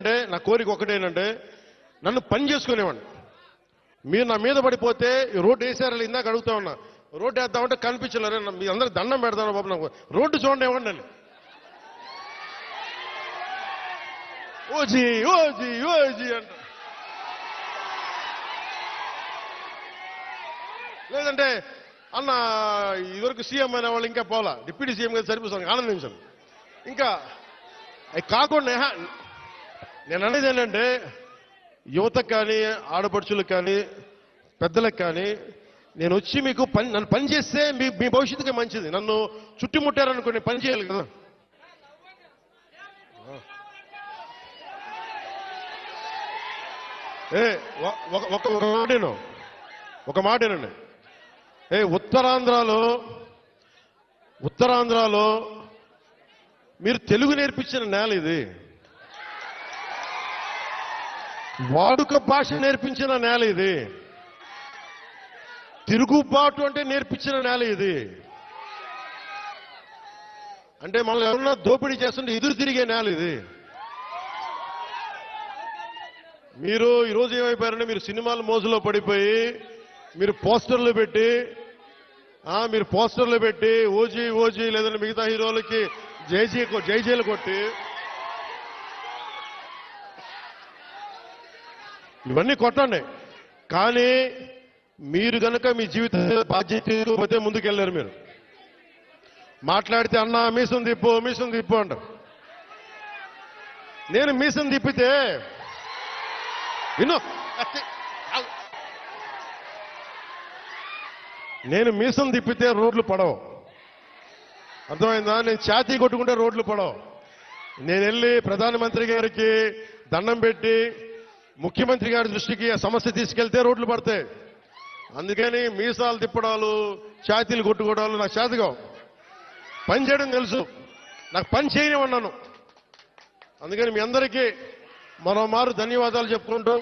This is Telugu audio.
అంటే నా కోరిక ఒకటేనంటే నన్ను పని చేసుకునేవాడిని. మీరు నా మీద పడిపోతే రోడ్డు వేసారని ఇందాక అడుగుతా ఉన్నా, రోడ్డు వేద్దామంటే కనిపించలేరు. మీ అందరూ దండం పెడతాను బాబు, నాకు రోడ్డు చూడండి ఇవ్వండి అని. ఓజీ ఓజీ ఓజీ అంట. లేదంటే అన్న ఇదివరకు సీఎం అయిన వాళ్ళు ఇంకా పోలా, డిప్యూటీ సీఎం గారు సరిపోతాను ఆనందించాను. ఇంకా అవి కాకుండా నేను అనేది ఏంటంటే యువతకు కానీ ఆడపడుచులకు కానీ పెద్దలకు కానీ నేను వచ్చి మీకు నన్ను పని చేస్తే మీ భవిష్యత్తుకి మంచిది. నన్ను చుట్టుముట్టారనుకోండి పని చేయాలి కదా. ఒక మాటేనండి. ఉత్తరాంధ్రలో మీరు తెలుగు నేర్పించిన నేల ఇది, వాడుక భాష నేర్పించిన నేల ఇది, తిరుగుబాటు అంటే నేర్పించిన నేల ఇది. అంటే మనల్ని ఎవరన్నా దోపిడీ చేస్తుంటే ఎదురు తిరిగే నేల ఇది. మీరు ఈరోజు ఏమైపోయారంటే మీరు సినిమాల మోజులో పడిపోయి మీరు పోస్టర్లు పెట్టి ఓజీ ఓజీ లేదంటే మిగతా హీరోలకి జైజీలు కొట్టి ఇవన్నీ కొట్టండి. కానీ మీరు కనుక మీ జీవిత బాధ్యత ముందుకెళ్ళారు. మీరు మాట్లాడితే అన్నా మీసం తిప్పు అంటారు. నేను మీసం తిప్పితే నేను మీసం తిప్పితే రోడ్లు పడవు, అర్థమైందా? నేను ఛాతీ కొట్టుకుంటే రోడ్లు పడవు. నేను వెళ్ళి ప్రధానమంత్రి గారికి దండం పెట్టి ముఖ్యమంత్రి గారి దృష్టికి ఆ సమస్య తీసుకెళ్తే రోడ్లు పడతాయి. అందుకని మీసాలు తిప్పడాలు ఛాతీలు కొట్టుకోవడాలు నాకు చేతగా. పని చేయడం తెలుసు, నాకు పని చేయనివన్నాను. అందుకని మీ అందరికీ మరోమారు ధన్యవాదాలు చెప్పుకుంటూ